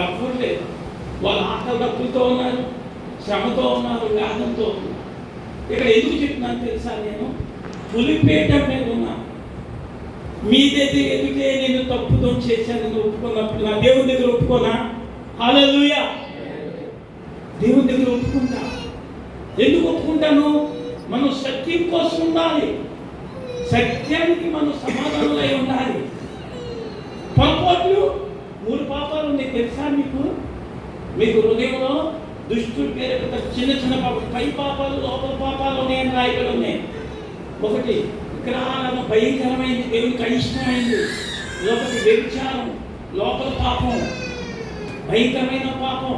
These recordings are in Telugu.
ఎవరు లేదు. వాళ్ళ ఆకలి డబ్బులతో ఉన్నారు, శ్రమతో ఉన్నారు, వ్యాధంతో ఉన్నారు. ఇక్కడ ఎందుకు చెప్తున్నాను తెలుసా? నేను పులిపేట మీద ఉన్నా. మీ దగ్గర ఎదుటే నేను తప్పుతో చేశానని ఒప్పుకున్నప్పుడు నా దేవుని దగ్గర ఒప్పుకోనా? హల్లెలూయా. దేవుని దగ్గర ఒప్పుకుంటా. ఎందుకు ఒప్పుకుంటాను? మనం సత్యం కోసం ఉండాలి, సత్యానికి మనం సమాధానమై ఉండాలి. పొరపాట్లు 3 పాపాలు ఉన్నాయి తెలుసా మీకు? మీకు హృదయంలో దుష్టుడి పేరు చిన్న చిన్న పాపాలు, పై పాపాలు, లోపల పాపాలు ఉన్నాయని రాయబడి ఉన్నాయి. ఒకటి విగ్రహాలను భయంకరమైంది, దేవునికి అయిష్టమైంది. ఒకటి వ్యభిచారం, లోపల పాపం, భయంకరమైన పాపం.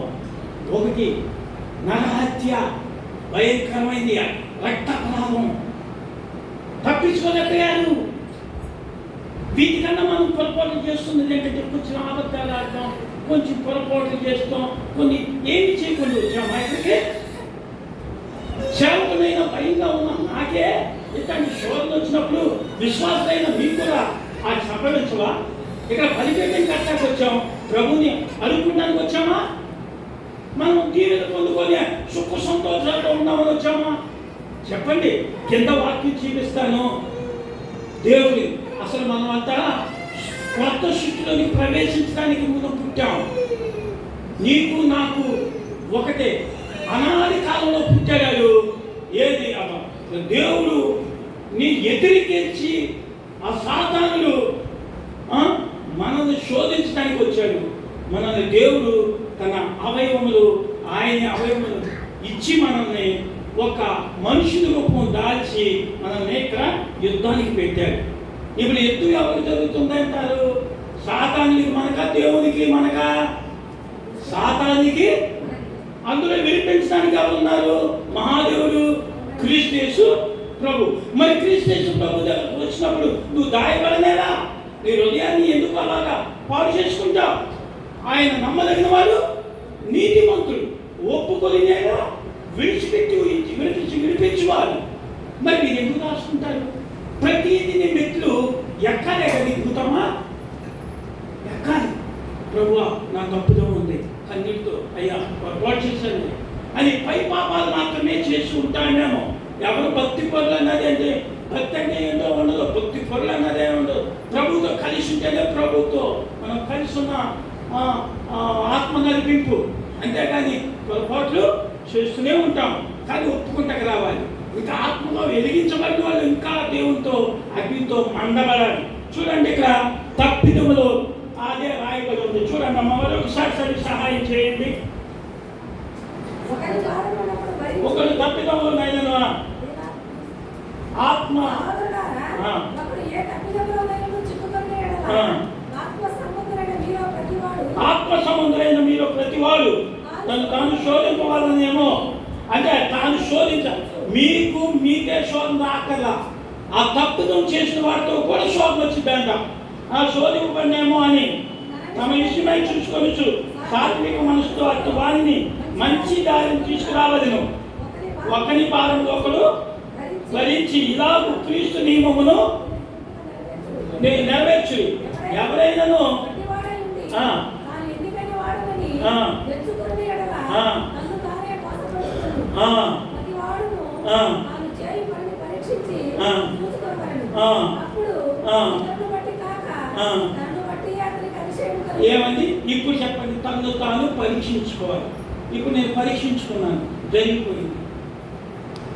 ఒకటి నరహత్య, భయంకరమైంది, రక్తప్రవాహం. తప్పించుకోలేకపోయారు. వీటికన్నా మనం పొరపాట్లు చేస్తున్నది ఏంటంటే కొంచెం అబద్ధాలు ఆడతాం, కొంచెం పొరపాట్లు చేస్తాం, కొన్ని ఏమి చేయకుండా వచ్చాము ఇక్కడికి. సేవకునైనా భయంగా ఉన్నాం. నాకే ఇట్లాంటి శోధన వచ్చినప్పుడు విశ్వాసమైన మీకు కూడా ఆ సంప్రదించవా? ఇక్కడ బలిపీఠం కట్టడానికి వచ్చాం, ప్రభుని అనుకున్నానికి వచ్చామా? మనం దీవెన పొందుకొని సుఖ సంతోషాలతో ఉన్నామని వచ్చామా? చెప్పండి. కింద వాక్యం చూపిస్తాను. దేవుని అసలు మనం అంతా కొత్త సృష్టిలోకి ప్రవేశించడానికి ముందు పుట్టాం. నీకు నాకు ఒకటే. అనాది కాలంలో పుట్టాడు. ఏది దేవుడు నీ ఎదిరికించి ఆ సాతానులు మనల్ని శోధించడానికి వచ్చాడు. మనల్ని దేవుడు తన అవయవములు, ఆయన అవయవములు ఇచ్చి మనల్ని ఒక మనుషుని రూపం దాల్చి మనల్ని ఇక్కడ యుద్ధానికి పెట్టాడు. ఇప్పుడు యుద్ధం ఎవరు జరుగుతుందంటారు? సాతానికి మనక, దేవునికి మనక? సాతానికి. అందులో విడిపించడానికి ఎవరు ఉన్నారు? మహాదేవుడు క్రీస్తు యేసు ప్రభు. మరి క్రీస్తు యేసు ప్రభు దగ్గరకు వచ్చినప్పుడు నువ్వు దాయబడలేదా? నీ హృదయాన్ని ఎందుకు అలాగా పాడు చేసుకుంటావు? ఆయన నమ్మదగిన వాడు, నీతిమంతుడు, ఒప్పుకొనినేలా విడిపించేవాడు. మరి మీరు ఎందుకు రాసుకుంటారు? ప్రతిదీ నీ మెట్లు ఎక్కాలే కదా, దిగుతామా? ఎక్కాలి. ప్రభువా నా తప్పుదో ఉంది, కన్నీటితో అయ్యా పొరపాటు చేశాను అని పై పాపాలు మాత్రమే చేసి ఉంటామేమో. ఎవరు భక్తి పరులు అన్నది అంటే భక్తి అంటే ఏంటో ఉండదు, భక్తి పరులు అన్నదే ఉండదు. ప్రభుతో కలిసి ఉంటేనే ప్రభుతో మనం కలిసి ఉన్న ఆత్మ నడిపింపు. అంతేకాని పొరపాట్లు చేస్తూనే ఉంటాం. కానీ ఒప్పుకుంటాక రావాలి. ఇంకా ఆత్మలో వెలిగించబడిన వాళ్ళు ఇంకా దేవునితో అగ్నితో మండబడాలి. చూడండి ఇక్కడ తప్పిదములు అదే రాయబడి ఉంది. చూడండి అమ్మ, ఒకసారి సహాయం చేయండి. ఒకరు తప్పిదములు నైనా ఆత్మ ఆత్మ సంబంధులైన మీరు ప్రతివాడు తాను శోధింపవాలనేమో. అంటే తాను శోధించాలి. మీకు మీకే శోధన రాకల్లా ఆ తప్పుదం చేసిన వాటితో కూడా శోధన వచ్చిందంట. ఆ శోధింపబడినేమో అని తమ ఇష్టమై చూసుకోవచ్చు. సాత్విక మనసుతో అటు వారిని మంచి దారిని తీసుకురావలను. ఒకని భారంలో ఒకడు భరించి ఇలాగూ క్రీస్తు నియమమును నెరవేర్చు. ఎవరైనాను ఏమండి ఇప్పుడు చెప్పండి, తను తాను పరీక్షించుకోవాలి. ఇప్పుడు నేను పరీక్షించుకున్నాను, జరిగిపోయింది.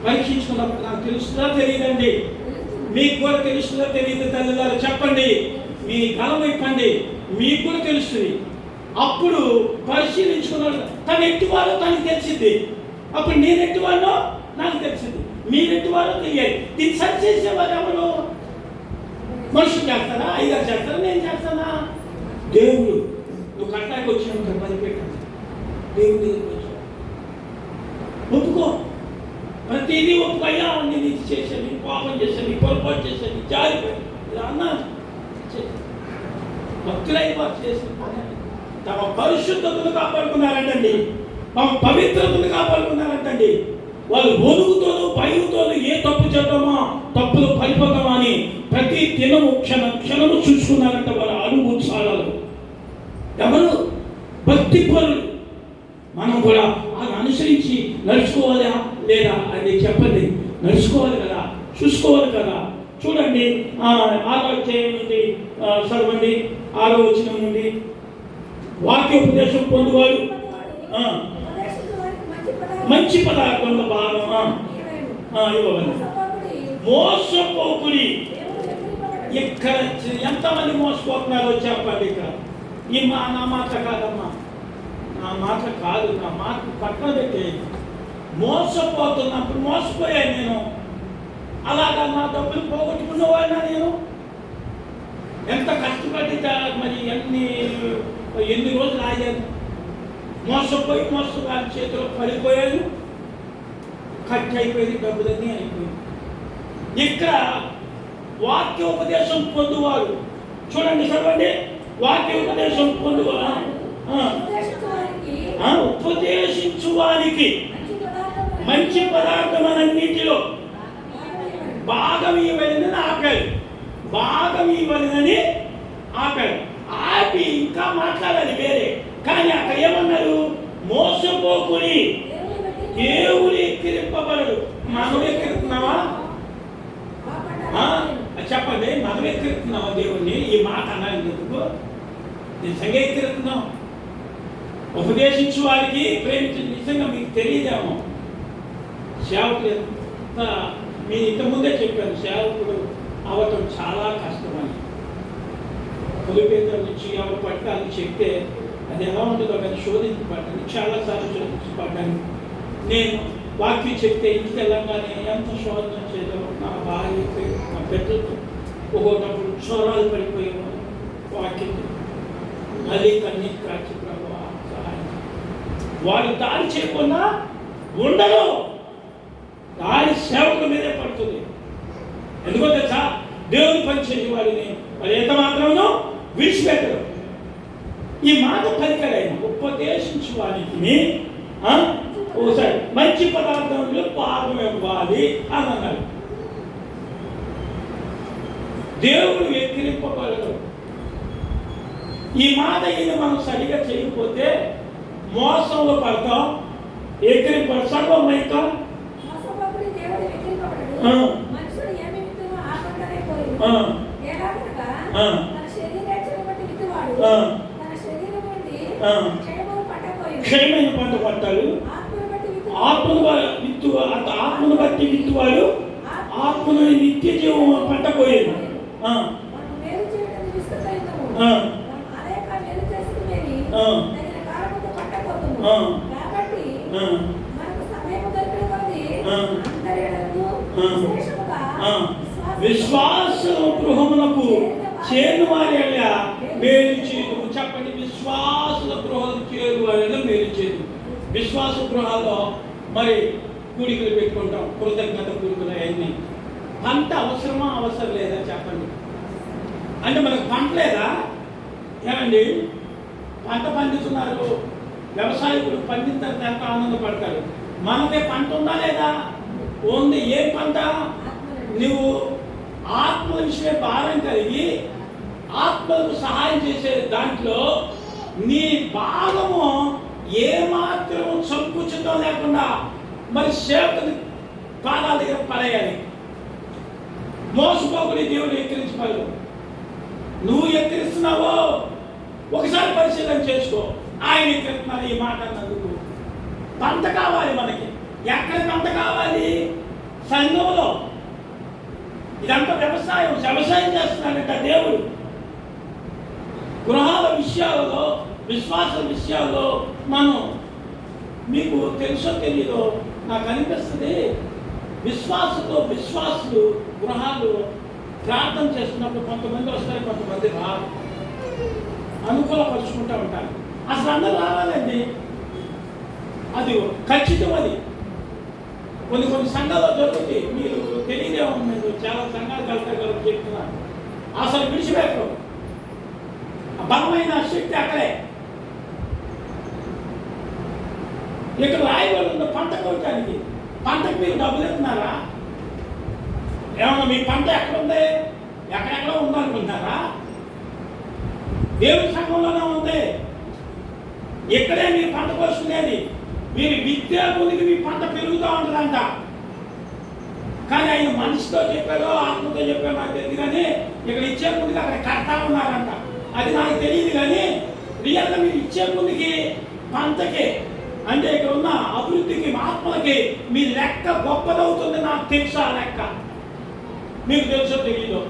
పరీక్షించుకున్నప్పుడు నాకు తెలుస్తుందా తెలియదండి? మీకు కూడా తెలుస్తుందా తెలియదు? తల్లిదారు చెప్పండి, మీ గలం ఇప్పండి, మీకు కూడా తెలుస్తుంది. అప్పుడు పరిశీలించుకున్నాడు. తను ఎట్టివారో తనకు తెలిసింది. అప్పుడు నేను ఎట్టివాడో నాకు తెలిసింది, మీరు ఎట్టివారో తెలియాలి. దీన్ని సరి చేసేవారు ఎవరు? మనుషులు చేస్తారా? అయ్యగారు చేస్తారా? నేను చేస్తానా? దేవుడు. నువ్వు కట్టాకి వచ్చిన పని పెట్టాను, దేవుడి దగ్గరికి వచ్చావు, ఒప్పుకో. ప్రతిదీ ఒప్పుకోయ్యా. నేను ఇది చేశాను, పాపం చేశాను, పొరపాటు చేశాను, జారిపోయాను ఇలా అన్నాను. భక్తులై వారు చేసిన పని తమ పరిశుద్ధతను కాపాడుకున్నారంటండి, తమ పవిత్రతను కాపాడుకున్నారంటండి. వాళ్ళు ఒరుగుతోనూ భయంతోనూ ఏ తప్పు చేద్దామా, తప్పులు పడిపోతామా అని ప్రతి దినము క్షణము చూసుకున్నారంట. వాళ్ళ అడుగు సాగాలు ఎవరు? భక్తి పరులు. మనం కూడా అది అనుసరించి నడుచుకోవాలా లేదా అని చెప్పండి. నడుచుకోవాలి కదా, చూసుకోవాలి కదా. చూడండి 6వ అధ్యాయం నుండి చదవండి, 6వ వచనం నుండి. వాక్యోపదేశం పొందువాడు మంచి పదార్థంలో భాగం ఇవ్వవాలి. మోసపోకుడి. ఇక్కడ ఎంతమంది మోసపోతున్నారో చెప్పండి. ఇక్కడ నా మాట కాదమ్మా, నా మాట కాదు, నా మాట పక్కన పెట్టి మోసపోతున్నప్పుడు మోసపోయాను నేను. అలాగా నా డబ్బులు పోగొట్టుకున్నవాడినా నేను. ఎంత కష్టపడి మరి ఎన్ని రోజులు ఆగాను. మోసపోయి మోసగారి చేతిలో పడిపోయాను, ఖర్చు అయిపోయింది, డబ్బులన్నీ అయిపోయింది. ఇక్కడ వాక్యోపదేశం పొందువారు. చూడండి, చదవండి. వాక్యోపదేశం పొందువారు ఉపదేశించు వారికి మంచి పదార్థమన్నిటిలో భాగం ఇవ్వలేదని ఆపారు. భాగం ఇవ్వలేదని ఆపారు. ఆపి ఇంకా మాట్లాడాలి వేరే. కానీ అక్కడ ఏమన్నారు? మోసపోకుని దేవుడు ఎక్కిరింపబడడు. మనం ఎక్కిరుతున్నావా? చెప్పండి, మనం ఎక్కిరుతున్నావా దేవుణ్ణి? ఈ మాట అన్నందుకు నిజంగా ఎక్కిరుతున్నాం. ఉపదేశించు వారికి ప్రేమించి నిజంగా మీకు తెలియదేమో. సేవకులు మీ ఇంతకుముందే చెప్పాను, సేవకుడు అవటం చాలా కష్టమని. కొలిపేదల నుంచి ఎవరు పట్టాలని చెప్తే అది ఎలా ఉంటుందో కానీ శోధించబడ్డాను, చాలాసార్లు శోధించబడ్డాను. నేను వాక్యం చెప్తే ఇంటికి వెళ్ళంగానే ఎంత శోధన చేయడం, నా భార్యకి నా బిడ్డలతో ఒక్కొక్కప్పుడు చోరాలు పడిపోయేవాడు. వాక్యం మళ్ళీ కన్నీటి కాచి ప్రభు సహాయం. వాడు దాడి చేయకుండా ఉండరు. దాడి సేవకుల మీదే పడుతుంది. ఎందుకో తెలుసా? దేవుని పనిచేసే వాడిని వాళ్ళు ఎంత మాత్రమో విడిచిపెట్టరు. ఈ మాట పలికడైన ఉపదేశించు వారికి ఓసారి మంచి పదార్థంలో భాగం ఇవ్వాలి అని అన్నాడు. దేవుడు ఎక్కిరింపగలడు. ఈ మాట ఈయన మనం సరిగా చేయకపోతే మోసంలో పడతాం, ఎక్కిరింప సర్వమైతాం. క్షయమైన పంట పట్టాడు. ఆత్మను బట్టి విత్తువాడు ఆత్మను నిత్య జీవం పట్టపోయేది. విశ్వాస గృహములకు చేరు వారి మేలు చేయదు. చెప్పండి, విశ్వాసుల గృహాలు చేరు వారి మేలు చేయదు. విశ్వాస గృహాల్లో మరి కూడికలు పెట్టుకుంటాం, కృతజ్ఞత కూడికలు అవన్నీ. పంట అవసరమా అవసరం లేదా చెప్పండి. అంటే మనకు పంట లేదా? ఏమండి, పంట పండిస్తున్నారు వ్యవసాయకులు, పండిస్తారు, ఎంత ఆనందపడతారు. మనదే పంట ఉందా లేదా? ఉంది. ఏ పంట? నువ్వు ఆత్మల విషయమే భారం కలిగి ఆత్మలకు సహాయం చేసే దాంట్లో నీ భాగము ఏమాత్రం సంకుచితం లేకుండా మరి సేవకుని పాదాల దగ్గర పడేయాలి. మోసపోకుని దేవుడు ఎక్కిరించగలరు. నువ్వు ఎక్కిరిస్తున్నావో ఒకసారి పరిశీలన చేసుకో. ఆయన ఎక్కిరిస్తున్నారు ఈ మాట అన్నందుకు. పంట కావాలి మనకి. ఎక్కడ పంట కావాలి? సంఘంలో. ఇదంతా వ్యవసాయం చేస్తున్నాడంట దేవుడు. గృహాల విషయాలలో, విశ్వాస విషయాల్లో మనం, మీకు తెలుసో తెలీదో నాకు అనిపిస్తుంది, విశ్వాసులు గృహాలు ప్రార్థన చేస్తున్నప్పుడు కొంతమంది వస్తారు, కొంతమంది రారు. అనుకూలపరుచుకుంటూ ఉంటారు. అసలు అందరూ రావాలండి, అది ఖచ్చితం. అది కొన్ని సంఘాల్లో జరుగుతుంది. మీరు తెలియదేమో, మీరు చాలా సంఘాలు కలుగుతారు చెప్తున్నారు. అసలు విడిచిపెట్టరు. బలమైన శక్తి అక్కడే. ఇక్కడ రాయబడి ఉంది పంట కోయటానికి. పంటకు మీరు డబ్బులు ఇస్తున్నారా? ఏమన్నా మీ పంట ఎక్కడుంది? ఎక్కడెక్కడ ఉందనుకుంటున్నారా? దేవుని సంఘంలోనే ఉంది. ఇక్కడే మీరు పంట కోసుకునేది. మీరు విద్యా కొద్దికి మీ పంట పెరుగుతూ ఉంటుందంట. కానీ ఆయన మనిషితో చెప్పారో ఆత్మతో చెప్పారో నాకు తెలియదు, కానీ ఇక్కడ ఇచ్చే ముందుకి అక్కడ కడతా ఉన్నారంట. అది నాకు తెలియదు, కానీ రియల్గా మీరు ఇచ్చే ముందుకి పంటకి అంటే ఇక్కడ ఉన్న అభివృద్ధికి ఆత్మలకి మీ లెక్క గొప్పదవుతుంది. నాకు తెలుసు ఆ లెక్క, మీకు తెలుసో తెలియదు.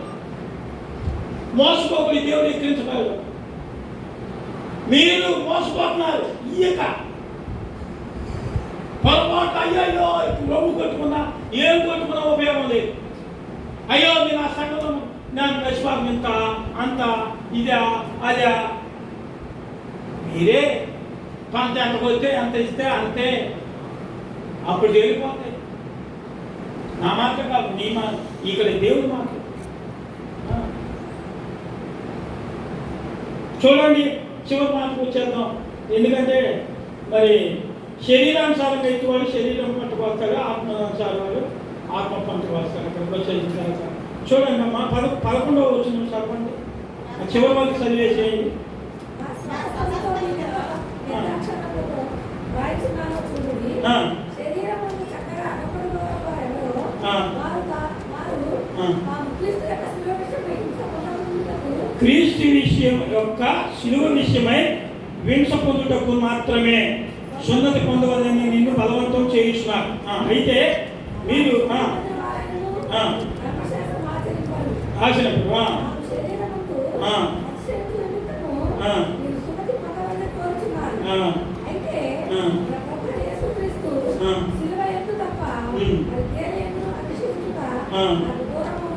మోసపోకుడి దేవుడు ఎక్కించగలరు. మీరు మోసపోతున్నారు. ఇయ్యక పొరపాటు అయ్యో రొమ్ము కొట్టుకున్నా ఏం కొట్టుకున్నా ఉపయోగం లేదు. అయ్యో మీరు నా సంఘంలో నేను నచ్చిపాకం ఇంత అంత ఇదా అదా. మీరే పంట ఎంత కొడితే ఎంత ఇస్తే అంతే, అప్పుడు జరిగిపోతాయి. నా మాట కాదు, నీ మాట, ఇక్కడ దేవుడి మాట. చూడండి, చివరి మాటకు వచ్చేద్దాం. ఎందుకంటే మరి శరీరానుసారంగా ఎత్తువాడు శరీరం పంట వస్తారు, ఆత్మానుసారాలు ఆత్మ పంట వస్తారు. అక్కడికి వచ్చేది చూడండి అమ్మా, 11వ వచనం చదవండి. చివరి వరకు చదివేసేయండి. క్రీస్తు విషయం యొక్క శిలువ విషయమై వింస పొందుటకు మాత్రమే సున్నతి పొందవలని నిన్ను బలవంతం చేయిస్తున్నారు. అయితే మీరు ఆశనప్పుడు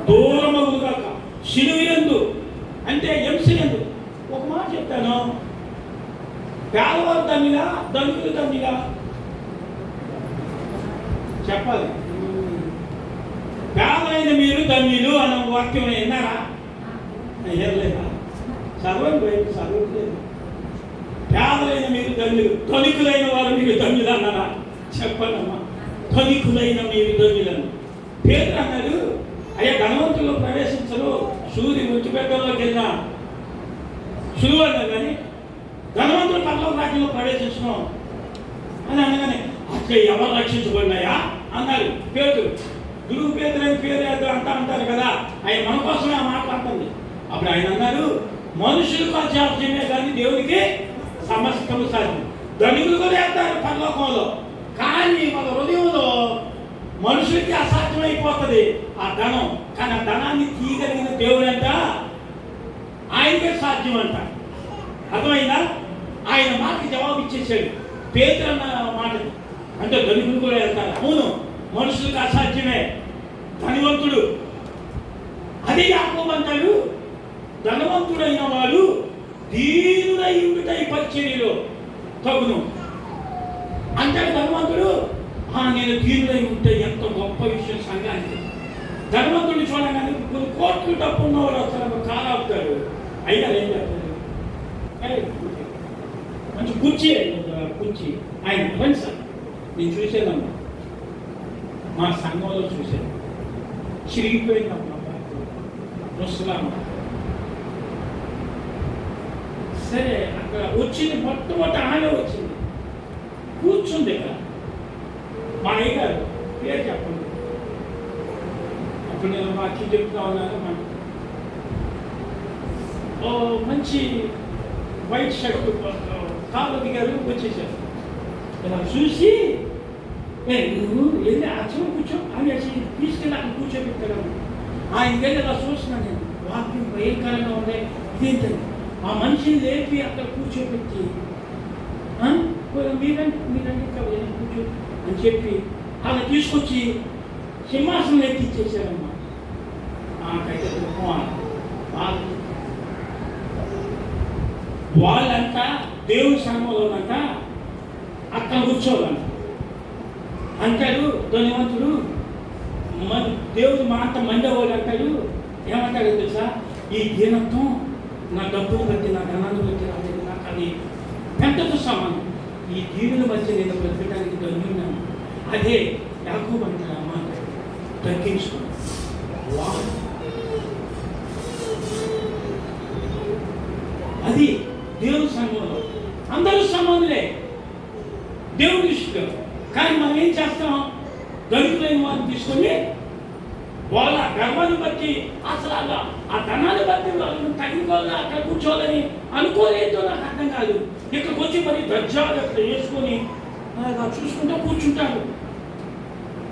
దూరమగు కాక శిలువ యందు అంటే ఎంస యందు. ఒక మాట చెప్తాను, పేదవారు తమ్మిలా ధనికులు తమ్మిలా చెప్పాలి. పేదలైన మీరు ధన్యులు అన్న వాక్యం విన్నారా? ఏం లేదా? చదవండి, బయట చదవట్లేదు. పేదలైన మీరు ధన్యులు, ధనికులైన వారు మీరు ధన్యులు అన్నారా? చెప్పండి అమ్మా, ధనికులైన మీరు ధన్యులను. పేదలు అన్నాడు, అయ్యా ధనవంతుల్లో ప్రవేశించరు, సూర్యుడు ముచ్చిపెట్టలోకి వెళ్ళినా సులువు అన్నారు, కానీ ధనవంతులు పర్లోక రాజ్యంలో ప్రవేశించడం అని అనగానే అట్లా ఎవరు రక్షించబడినాయా అన్నారు. పేదలు గురువు పేదలని పేరు అంటా అంటారు కదా, ఆయన మన కోసమే ఆ మాట్లాడుతుంది. అప్పుడు ఆయన అన్నారు, మనుషులకు అసాధ్యమే కానీ దేవుడికి సమస్తము సాధ్యం. ధనికులు కూడా వెళ్తారు పరలోకంలో, కానీ మన హృదయంలో మనుషులకి అసాధ్యమైపోతుంది ఆ ధనం. కానీ ఆ ధనాన్ని తీయగలిగిన దేవుడు అంట, ఆయనకే సాధ్యం అంట. అర్థమైందా? ఆయన మాటకి జవాబు ఇచ్చేసాడు పేతురు అన్న మాటకి. అంటే ధనికులు కూడా వెళ్తారు, అవును మనుషులకు అసాధ్యమే, ధనవంతుడు. అదే యాకోబు అంటాడు, ధనవంతుడైన వాడు దీనుడై ఉండుటై పరిచర్యలో తగును అంటాడు. ధనవంతుడు నేను దీనుడై ఉంటే ఎంత గొప్ప విషయం సంఘానికి. ధనవంతుడిని చూడగానే కొన్ని కోట్లు డబ్బు ఉన్నవాడు అసలు కాలు ఆపుతాడు. అయినా ఏం చెప్తాడు, మంచి కుర్చీ ఆయన రండి సార్, నేను చూసానమ్మా, మా సంఘంలో చూశాను, చిరిగిపోయిందమ్మా ముసలామ్మ. సరే అక్కడ వచ్చింది, మొట్టమొదటి ఆమె వచ్చింది, కూర్చుంది ఇక్కడ. మా అయ్యగారు పేరు చెప్పండి. అప్పుడు నేను వాక్యం చెప్తా ఉన్నాను. మంచి వైట్ షర్ట్ కాలు దిగారు, వచ్చేసారు. ఇలా చూసి నువ్వు వెళ్ళి అచ్చం కూర్చో అని తీసుకెళ్ళి అక్కడ కూర్చోబెట్టారు. ఆయన వెళ్ళి ఇలా చూస్తున్నాను నేను, వాక్యం భయంకరంగా ఉండే. ఇదేంటండి ఆ మనిషిని లేపి అక్కడ కూర్చోబెట్టి మీరంటే కూర్చో అని చెప్పి అలా తీసుకొచ్చి సింహాసనం ఎక్కిచ్చేసారమ్మా. వాళ్ళంట దేవుని సంఘంలోనంట అక్కడ కూర్చోవాలంట. అంటాడు ధనవంతుడు, దేవుడు మా అంత మండేవాడు అంటాడు. ఏమంటాడు తెలుసా, ఈ దీనత్వం నా డబ్బులు బట్టి, నా ధనాన్ని బట్టి రాలేదు, నాకు అది పెద్దతో సమానం. ఈ దీవుల మధ్య నేను బ్రతకడానికి ధన్యున్నాను. అదే యాకోబు అంటాడు, అమ్మ తగ్గించుకో. అది దేవుని సంఘంలో అందరూ సమానులే దేవుని దృష్టిలో. కానీ మనం ఏం చేస్తాం? దళితులైన వారిని తీసుకొని వాళ్ళ గర్వాన్ని బట్టి అసలు ఆ ధనాన్ని బట్టి వాళ్ళని తగ్గిపోవాలని అక్కడ కూర్చోవాలని అనుకోలేదో నాకు అర్థం కాదు. ఇక్కడికి వచ్చి మరి దర్జాలు అక్కడ వేసుకొని చూసుకుంటూ కూర్చుంటారు.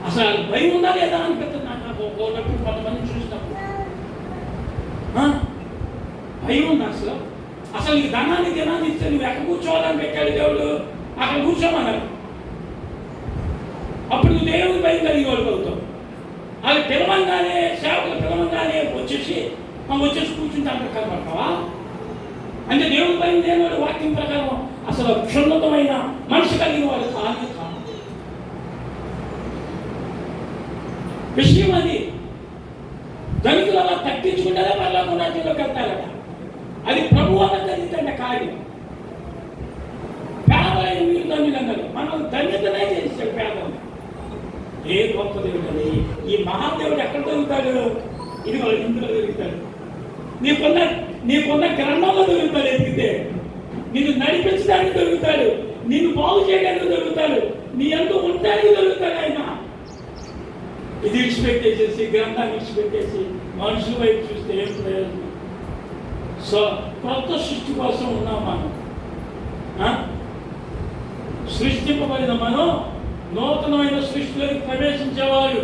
అసలు భయం ఉందా లేదా అనిపిస్తుంది నాకు కొంతమంది చూసినప్పుడు. భయం ఉంది అసలు. అసలు ఈ ధనాన్ని ఇస్తే నువ్వు ఎక్కడ కూర్చోవాలని పెట్టాడు దేవుడు, అక్కడ కూర్చోమన్నారు. అప్పుడు నువ్వు దేవుని భయం కలిగి వాళ్ళు అవుతావు. అది పిలవంగానే సేవకులు పిలవంగానే వచ్చేసి కూర్చుంటే అక్కడ కనబడతావా? అంటే దేవుని భయం లేని వాడు వాక్యం ప్రకారం అసలు క్షుణ్ణతమైన మనిషి కలిగిన వాడు కాదు. విషయం అది. ధనికులు అలా తగ్గించుకుంటేనే పర్లోక రాజ్యంలోకి వెళ్తారట. అది ప్రభు వల్ల జరిగితే కార్యం. పేదలైన మీరు ధన్యులు అన్నారు. మనం ధన్యతనే చేసాడు పేదలు. ఏ గొప్ప దేవుడు అది! ఈ మహాదేవుడు ఎక్కడ దొరుకుతాడు? ఇది వాళ్ళు ఇందులో దొరుకుతాడు. నీకున్న గ్రంథంలో దొరుకుతాడు. ఎదిగితే నిన్ను నడిపించడానికి దొరుకుతాడు, నిన్ను బాగు చేయడానికి దొరుకుతాడు, నీ ఎంతో ఉండడానికి దొరుకుతాడు ఆయన. ఇది విడిచిపెట్టేసేసి గ్రంథాన్ని విడిచిపెట్టేసి మనుషుల వైపు చూస్తే ఏం ప్రయోజనం? సో కొత్త సృష్టి కోసం ఉన్నాం మనం. సృష్టింపబడిన మనం నూతనమైన సృష్టిలోకి ప్రవేశించేవాడు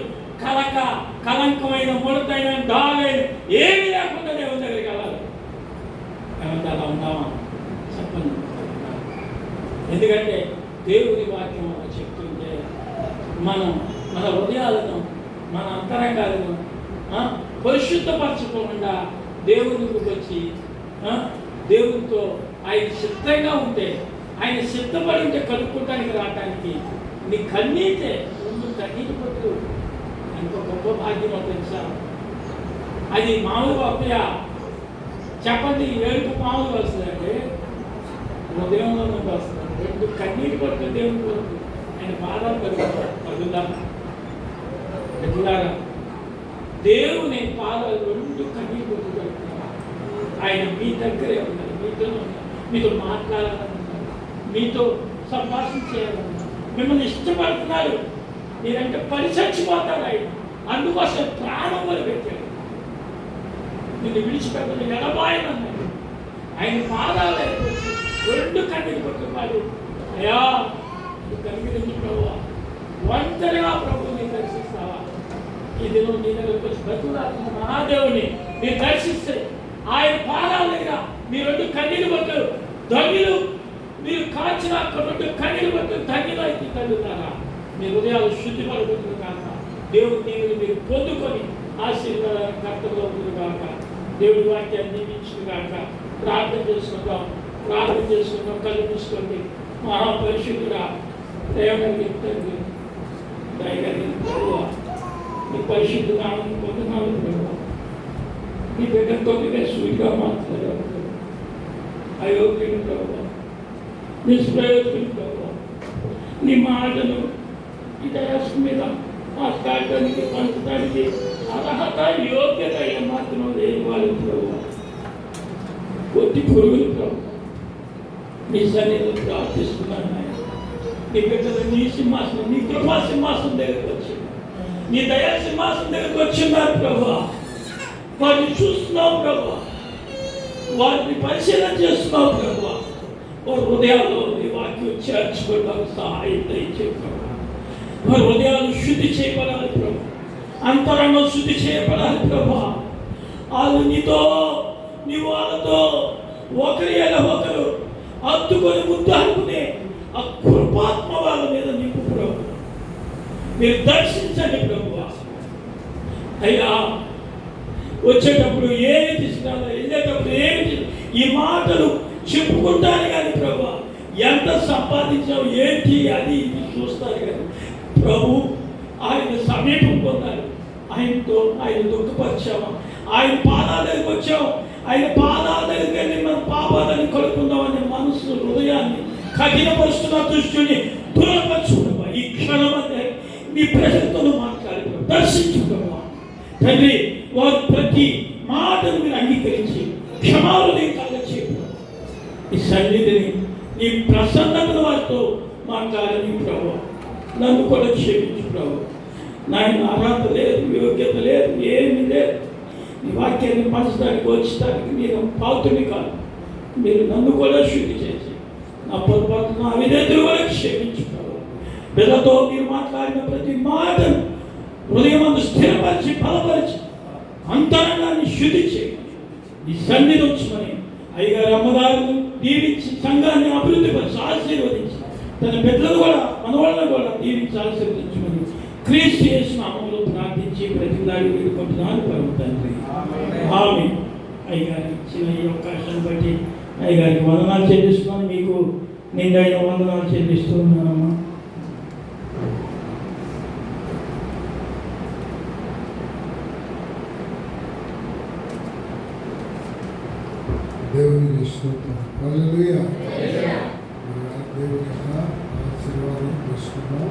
కలంకమైన ముడతైన డాగైన ఏమీ లేకుండా దేవుని దగ్గరికి వెళ్ళాలి. ఏమంటే అలా ఉంటామా? చెప్పండి. ఎందుకంటే దేవుని వాక్యం చెప్తుంటే మనం మన హృదయాలను మన అంతరంగాలను పరిశుద్ధపరచుకోకుండా దేవునికి వచ్చి దేవునితో ఆయన సిద్ధంగా ఉంటే, ఆయన సిద్ధపడి ఉంటే కలుపుకోవడానికి రావడానికి నీ కన్నీటే ముందు కన్నీటి పట్టు ఎంత గొప్ప భాగ్యమో తెలుసా? అది మామూలుగా అప్పయ్య చెప్పండి. ఏడుపు మామూలుగా వస్తుందంటే హృదయంలో నుండి వస్తుంది. రెండు కన్నీటి పట్టు దేవుని కొరకు ఆయన పాదాలు కలుగుతాం. దేవుని పాదాలు రెండు కన్నీటి పట్టు కలుగుతాం. ఆయన మీ దగ్గరే ఉన్నారు, మీతోనే ఉన్నారు, మీతో మాట్లాడాలన్నారు, మీతో సంభాషణ చేయాలన్నారు, మిమ్మల్ని ఇష్టపడుతున్నారు. మీరంటే పరిచచ్చిపోతారు ఆయన. అందుకోసం ప్రాణం వల్ల పెట్టాడు. నిన్ను విడిచిపెట్టని ఎడబాయనన్నాడు. ఆయన పాదాలు రెండు కన్నీరు పట్టుకున్నాడు. అయ్యా నువ్వు కలిగిన ప్రభువా, ఒంటరిగా ప్రభువుని దర్శిస్తావా? ఈ దినం నీ దగ్గరకు వచ్చి బతుకులాడుతున్న మహాదేవుని మీరు దర్శిస్తే ఆయన పాదాల దగ్గర మీ రెండు కన్నీరు పట్టు ధన్యులు. మీరు కాచిన రెండు కన్నీరు పట్టు ధన్యులు అయితే కలుగుతారా? మీ హృదయాలు శుద్ధి పడుతుంది కాక దేవుడి దేవుని మీరు పొందుకొని ఆశీర్వాదాన్ని కర్తలో ఉంటుంది కాక దేవుడి వాక్యాన్ని నియమించింది కాక ప్రార్థన చేసుకుందాం. కళ్ళు మూసుకోండి. మహాపరిశుద్ధుడా, ప్రేమని తండ్రి, దయగలిగిన ప్రభువా, నీ పరిశుద్ధ నామం పొందున్నాను ప్రభువా. నీ బిడ్డతో సూటిగా మాట్లాడారు. అయోగ్యుని ప్రభువా, నిష్ప్రయోజకుని ప్రభువా, నీ మాటలు ఈ దయాస్ మీద మాట్లాడడానికి పంచడానికి అర్హత యోగ్యత ఏమాత్రం లేని వాళ్ళు ప్రభువా. కొద్ది పురుగులు ప్రభు నీ సన్నిధిలో ప్రార్థిస్తున్నాను. ఆయన నీ బిడ్డలు నీ సింహాసనం, నీ కృపా సింహాసనం దగ్గరకు వచ్చింది, నీ దయా సింహాసనం దగ్గరకు వచ్చిన్నారు ప్రభు. వారిని చూస్తున్నావు ప్రభు, వారిని పరిశీలన చేస్తున్నావు ప్రభు. వారి హృదయాల్లో నీ వాక్యం చేర్చుకోవడానికి సహాయం దయచేయి ప్రభు. వారి హృదయాలు శుద్ధి చేయబడాలి ప్రభు, అంతరంగం శుద్ధి చేయబడాలి ప్రభు. వాళ్ళు నీతో నీ వాళ్ళతో ఒకరి ఒకరు అత్తుకొని ముద్దు అనుకునే ఆ కృపాత్మ వాళ్ళ మీద నింపు ప్రభు. మీరు దర్శించండి ప్రభు. అయ్యా వచ్చేటప్పుడు ఏమి తీసుకురాలో, వెళ్ళేటప్పుడు ఏమి ఈ మాటలు చెప్పుకుంటారు కానీ ప్రభు, ఎంత సంపాదించావు ఏంటి అది ఇది చూస్తారు కానీ ప్రభు ఆయన సమీపం పొందాలి. ఆయనతో ఆయన దుఃఖపరిచాము, ఆయన పాదాల దగ్గరికి వచ్చాము, ఆయన పాదాల దగ్గరికి వెళ్ళి మన పాపాలని కలుపుకుందామనే మనసు హృదయాన్ని కఠినపరుస్తున్న దృష్టిని దూరపరచుకున్నావా? ఈ క్షణం అంటే నీ ప్రజలతో మాట్లాడి దర్శించుకున్నావా తండ్రి? వారు ప్రతి మాటను మీరు అంగీకరించి క్షమాలు కాగా చెప్పు. ఈ సన్నిధిని నీ ప్రసన్నతను వారితో మాట్లాడని ప్రభు. నన్ను కూడా క్షమించు ప్రభు. నాయన అర్హత లేదు, యోగ్యత లేదు, ఏమీ లేదు. నీ వాక్యాన్ని పంచడానికి వచ్చడానికి నేను పాత్రుని కాదు. మీరు నన్ను కూడా శుద్ధి చేసి నా పొరపాటు నా విధేతలు కూడా క్షమించు ప్రభు. బిడ్డతో మీరు మాట్లాడిన ప్రతి మాటను హృదయమందు స్థిరపరిచి బలపరిచి అంతరంగాన్ని శుద్ధి చేయమని ఈ సన్నిధి వచ్చమని అయ్యగారు అమ్మగారు దీవించి సంఘాన్ని అభివృద్ధిపరిచి ఆశీర్వదించి తన బిడ్డలు కూడా మనవాళ్ళను కూడా దీవించి ఆశీర్వదించమని క్రీస్తు యేసు నామములో ప్రార్థించి ప్రతిదాడి వేడుకుంటున్నాను పరమ తండ్రి. ఆమేన్. అయ్యగారు ఇచ్చిన ఈ అవకాశాన్ని బట్టి అయ్యగారికి వందనాలు చెల్లిస్తున్నాను. మీకు నిండైన వందనాలు చెల్లిస్తూ ఉన్నానమ్మా. దేవునికి స్తోత్రం. హల్లెలూయా. దేవుని యొక్క ఆశీర్వాదం తీసుకున్నాం.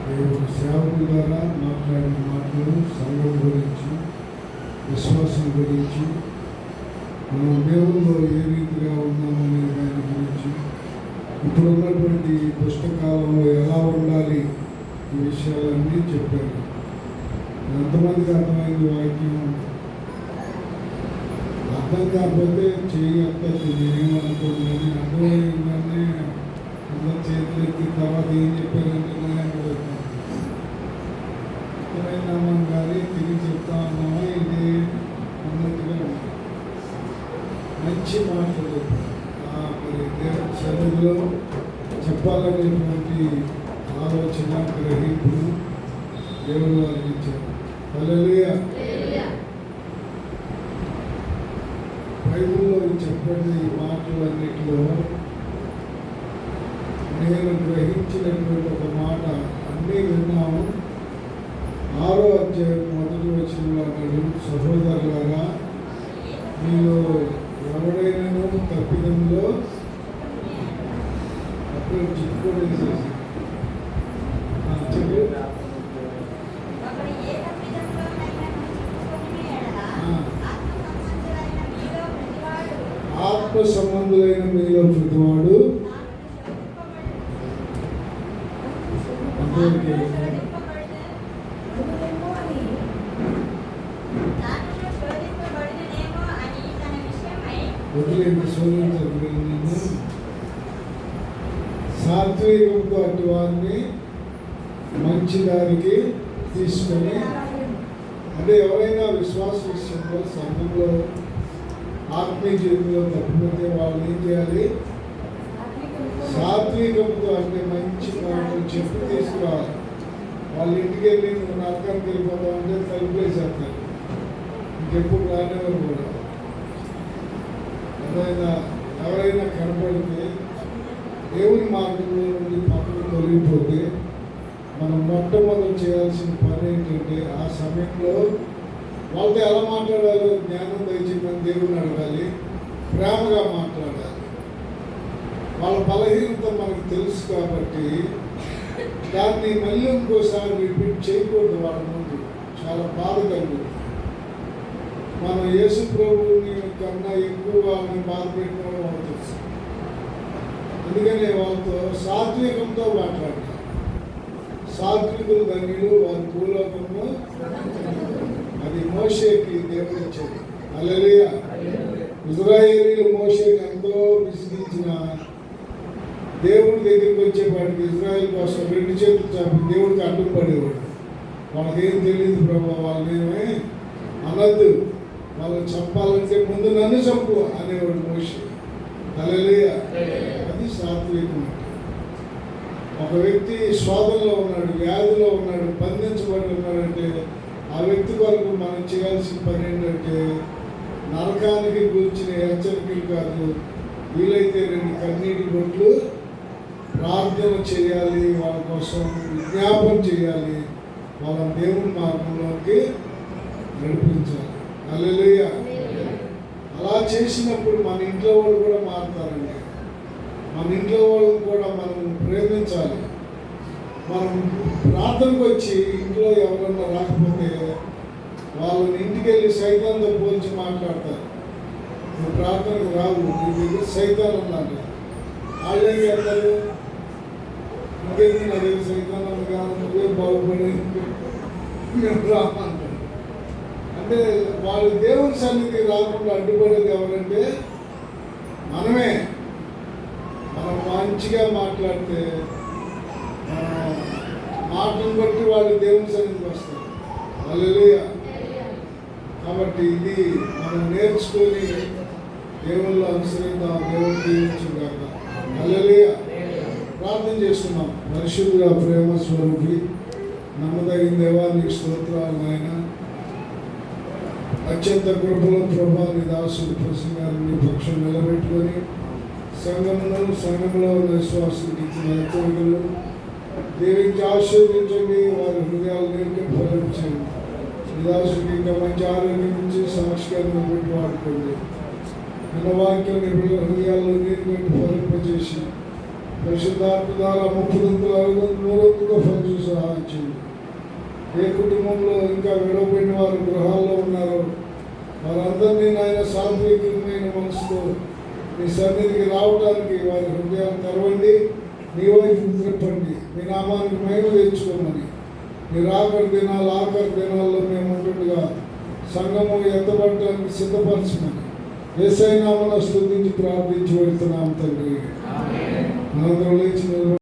దేవుని సేవకుల ద్వారా మాట్లాడిన మాటలు సంఘం గురించి, విశ్వాసం గురించి, మనం దేవుల్లో ఏ రీతిగా ఉన్నామనే దాని గురించి, ఇప్పుడు ఉన్నటువంటి పుస్తకాలలో ఎలా ఉండాలి ఈ విషయాలన్నీ చెప్పారు. ఎంతమందికి అర్థమైంది వాక్యం? అర్థం కాకపోతే చేయకపోతే నేనేమనుకోండి, అర్థమైందని అందరు చేతులు ఎత్తి తర్వాత ఏం చెప్పారంటే అర్థమైందమ్మా కానీ తిరిగి చెప్తా ఉన్నామా ఇది అన్నట్టుగా మంచి మాటలు మరి దేవుడి సన్నిధిలో చెప్పాలనేటువంటి ఆలోచన గ్రహింపు దేవుడు వారికి ఇచ్చారు. హల్లెలూయా. బైబిల్లో చెప్పండి ఈ మాటలన్నిటిలో నేను గ్రహించినటువంటి ఒక మాట అన్నీ విన్నాము. 6వ అధ్యాయం 1వ వచనంలో అన్నాడు, సహోదరులారా మీలో ఎవడైనా తప్పిదంలో అప్పుడు చిక్కుకోడేసేసి ఆత్మ సంబంధులైన మీలో ప్రతివాడు వదిలేండి శోధించబడిన సాత్వికంతో అటు వారిని మంచి దారికి తీసుకొని, అంటే ఎవరైనా విశ్వాస విషయంలో సంఘంలో ఆత్మీయ జీవితంలో తప్పిపోతే వాళ్ళు ఏం చేయాలి? సాత్వికంతో, అంటే మంచి మాటలు చెప్పి తీసుకురావాలి. వాళ్ళ ఇంటికి వెళ్ళి నువ్వు నరకానికి వెళ్ళిపోతావు అంటే తలుపులేసేస్తారు, ఇంకెప్పుడు రానివారు కూడా. ఎవరైనా కనపడితే దేవుని మార్గంలో నుండి పక్కకు తొలగిపోతే మనం మొట్టమొదటి చేయాల్సిన పని ఏంటంటే ఆ సమయంలో వాళ్ళతో ఎలా మాట్లాడాలో జ్ఞానం దయచేయమని దేవుని అడగాలి, ప్రేమగా మాట్లాడాలి. వాళ్ళ బలహీనత మనకు తెలుసు కాబట్టి దాన్ని మళ్ళీ ఇంకోసారి రిపీట్ చేయకూడదు. వాళ్ళ ముందు చాలా బాధ కలుగుతుంది. మనం యేసు ప్రభువుని కన్నా ఎక్కువ వాళ్ళని బాధ పెట్టిన వాళ్ళకి తెలుసు. అందుకనే వాళ్ళతో సాత్వికంతో మాట్లాడాలి. సాత్వికులు ధన్యులు, వారి భూలోకంలో. అది మోషేకి దేవుడు ఇచ్చాడు. హల్లెలూయా. ఇజ్రాయేలీలు మోషేకి ఎంతో విసిగించిన దేవుడి దగ్గరికి వచ్చేపాటికి ఇజ్రాయేల్ కోసం 2 చేతులు చాపి దేవుడికి అడ్డుపడేవాడు. వాళ్ళకేం తెలియదు ప్రభు, వాళ్ళనేమే అనద్దు, వాళ్ళని చంపాలంటే ముందు నన్ను చంపు అనేవాడు మోషే. హల్లెలూయా. అది సాత్వికం. ఒక వ్యక్తి శోధనలో ఉన్నాడు, వ్యాధిలో ఉన్నాడు, బంధించబడి ఉన్నాడంటే ఆ వ్యక్తి వరకు మనం చేయాల్సిన పని ఏంటంటే నరకానికి కూర్చిన హెచ్చరికలు కాదు, వీలైతే 2 కన్నీటి బొట్లు ప్రార్థన చేయాలి, వాళ్ళ కోసం విజ్ఞాపన చేయాలి, వాళ్ళ దేవుని మార్గంలోకి నడిపించాలి. హల్లెలూయా. అలా చేసినప్పుడు మన ఇంట్లో వాళ్ళు కూడా మారుతారండి. మన ఇంట్లో వాళ్ళని కూడా మనం ప్రేమించాలి. మనం ప్రార్థనకు వచ్చి ఇంట్లో ఎవరన్నా రాకపోతే వాళ్ళని ఇంటికి వెళ్ళి సైతాన్తో పోల్చి మాట్లాడతారు. నువ్వు ప్రార్థనకు రావు, నీ దగ్గర సైతాన్ ఉన్నాడు. వాళ్ళు ఏం చేస్తారు? ఇంకేంటి నా దగ్గర సైతాన్ ఉంది కాదు, నువ్వే బాగుపడి మేము రామంటారు. అంటే వాళ్ళు దేవుని సన్నిధికి రాకుండా అడ్డుపడేది ఎవరంటే మనమే. మనం మంచిగా మాట్లాడితే మాటను బట్టి వాళ్ళు దేవుని సన్నిధికి వస్తారు. హల్లెలూయా. కాబట్టి ఇది మనం నేర్చుకొని దేవుళ్ళు అనుసరిద్దాం. దేవుడు దీవించుగాక. హల్లెలూయా. ప్రార్థన చేస్తున్నాం. పరిశుద్ధుడా, ప్రేమ స్వరూపి, నమ్మదగిన దేవానికి స్తోత్రాలు నాయన. అత్యంత కృపలో ప్రభా నీ దాసుడు ప్రసంగాన్ని నీ పక్షం నిలబెట్టుకొని సంఘంలో విశ్వాసులకు ఇచ్చిన హెచ్చరికలు దీవించి ఆశీర్వదించండి. వారి హృదయాలు నేర్చుకుని ఫలించండి. నీ దాసుడికి ఇంకా మంచి ఆరోగ్యం నుంచి సాక్షిగా పెట్టి వాడుకోండి. మన వాక్యం హృదయాల్లో నేర్చుకుని ఫలింపజేసి పరిశుద్ధాత్మ ద్వారా 30 ఫలించి సహాయం చేయండి. ఏ కుటుంబంలో ఇంకా విడవబడిన వారు గృహాల్లో ఉన్నారో వారందరినీ నాయన సాత్వికమైన మనసుతో నీ సన్నిధికి రావడానికి వారి హృదయాలు తెరవండి. నీ వైపు త్రిప్పండి. మీ నామానికి మహిమ తెచ్చుకోమని నీ ఆఖరి దినాల్లో మేము ఉంటుండగా సంఘము ఎత్తబడటానికి సిద్ధపరచమని యేసయ్య నామమున స్తుతించి ప్రార్థించి వెళ్తున్నాం తండ్రి. మనందరం లేచి